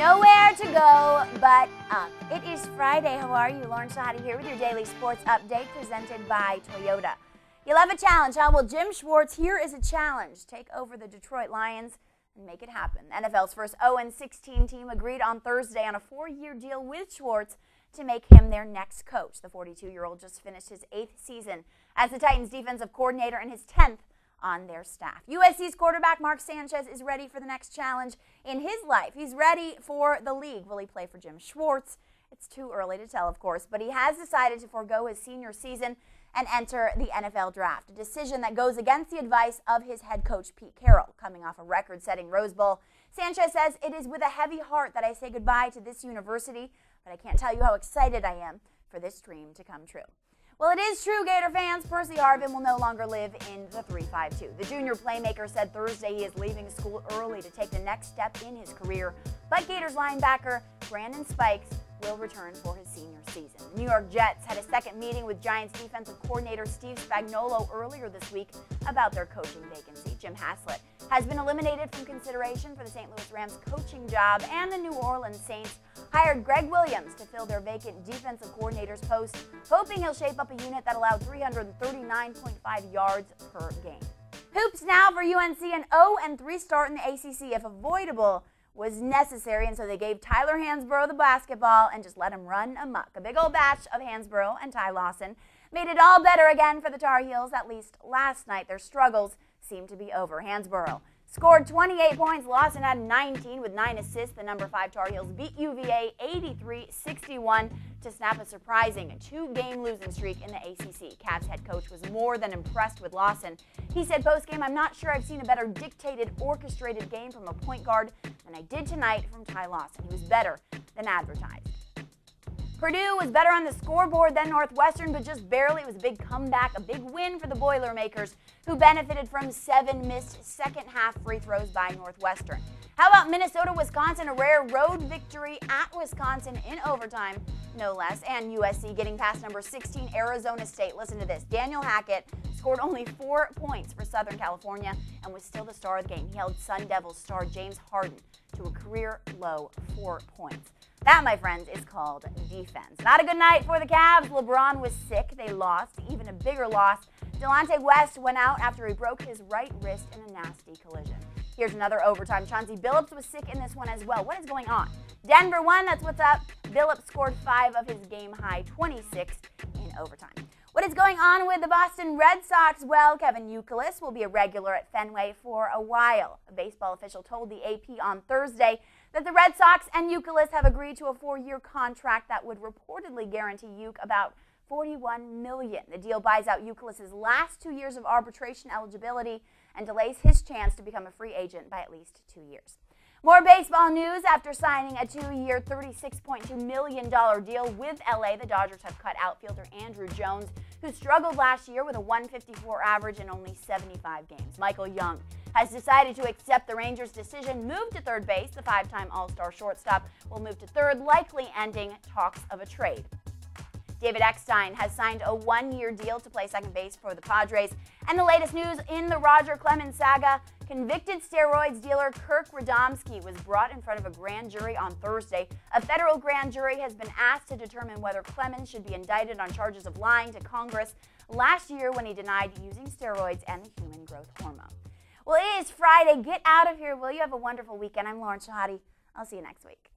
Nowhere to go but up. It is Friday. How are you? Lauren Shehadi here with your daily sports update presented by Toyota. You love a challenge, huh? Well, Jim Schwartz, here is a challenge. Take over the Detroit Lions and make it happen. NFL's first 0-16 team agreed on Thursday on a 4-year deal with Schwartz to make him their next coach. The 42-year-old just finished his 8th season as the Titans' defensive coordinator and his 10th on their staff. USC's quarterback Mark Sanchez is ready for the next challenge in his life. He's ready for the league. Will he play for Jim Schwartz? It's too early to tell, of course, but he has decided to forego his senior season and enter the NFL draft, a decision that goes against the advice of his head coach Pete Carroll. Coming off a record-setting Rose Bowl, Sanchez says, "It is with a heavy heart that I say goodbye to this university, but I can't tell you how excited I am for this dream to come true." Well, it is true, Gator fans. Percy Harvin will no longer live in the 3-5-2. The junior playmaker said Thursday he is leaving school early to take the next step in his career. But Gators linebacker Brandon Spikes will return for his senior season. The New York Jets had a second meeting with Giants defensive coordinator Steve Spagnuolo earlier this week about their coaching vacancy. Jim Haslett has been eliminated from consideration for the St. Louis Rams coaching job, and the New Orleans Saints hired Greg Williams to fill their vacant defensive coordinator's post, hoping he'll shape up a unit that allowed 339.5 yards per game. Hoops now for UNC, an 0-3 start in the ACC if avoidable was necessary, and so they gave Tyler Hansbrough the basketball and just let him run amok. A big old batch of Hansbrough and Ty Lawson made it all better again for the Tar Heels, at least last night. Their struggles seem to be over. Hansbrough scored 28 points. Lawson had 19 with 9 assists. The number 5 Tar Heels beat UVA 83-61 to snap a surprising 2-game losing streak in the ACC. Cavs head coach was more than impressed with Lawson. He said post-game, "I'm not sure I've seen a better dictated, orchestrated game from a point guard than I did tonight from Ty Lawson. He was better than advertised." Purdue was better on the scoreboard than Northwestern, but just barely. It was a big comeback, a big win for the Boilermakers, who benefited from 7 missed second-half free throws by Northwestern. How about Minnesota-Wisconsin, a rare road victory at Wisconsin in overtime, no less, and USC getting past number 16 Arizona State. Listen to this. Daniel Hackett scored only 4 points for Southern California and was still the star of the game. He held Sun Devils star James Harden to a career-low 4 points. That, my friends, is called defense. Not a good night for the Cavs. LeBron was sick. They lost. Even a bigger loss. Delonte West went out after he broke his right wrist in a nasty collision. Here's another overtime. Chauncey Billups was sick in this one as well. What is going on? Denver won. That's what's up. Billups scored 5 of his game-high 26 in overtime. What is going on with the Boston Red Sox? Well, Kevin Youkilis will be a regular at Fenway for a while. A baseball official told the AP on Thursday that the Red Sox and Youkilis have agreed to a 4-year contract that would reportedly guarantee Youk about $41 million. The deal buys out Youkilis' last 2 years of arbitration eligibility and delays his chance to become a free agent by at least 2 years. More baseball news. After signing a 2-year, $36.2 million deal with LA, the Dodgers have cut outfielder Andrew Jones, who struggled last year with a .154 average in only 75 games. Michael Young has decided to accept the Rangers' decision, move to third base. The 5-time All-Star shortstop will move to third, likely ending talks of a trade. David Eckstein has signed a 1-year deal to play second base for the Padres. And the latest news in the Roger Clemens saga, convicted steroids dealer Kirk Radomski was brought in front of a grand jury on Thursday. A federal grand jury has been asked to determine whether Clemens should be indicted on charges of lying to Congress last year when he denied using steroids and the human growth hormone. Well, it is Friday. Get out of here, will you? Have a wonderful weekend. I'm Lauren Shehadi. I'll see you next week.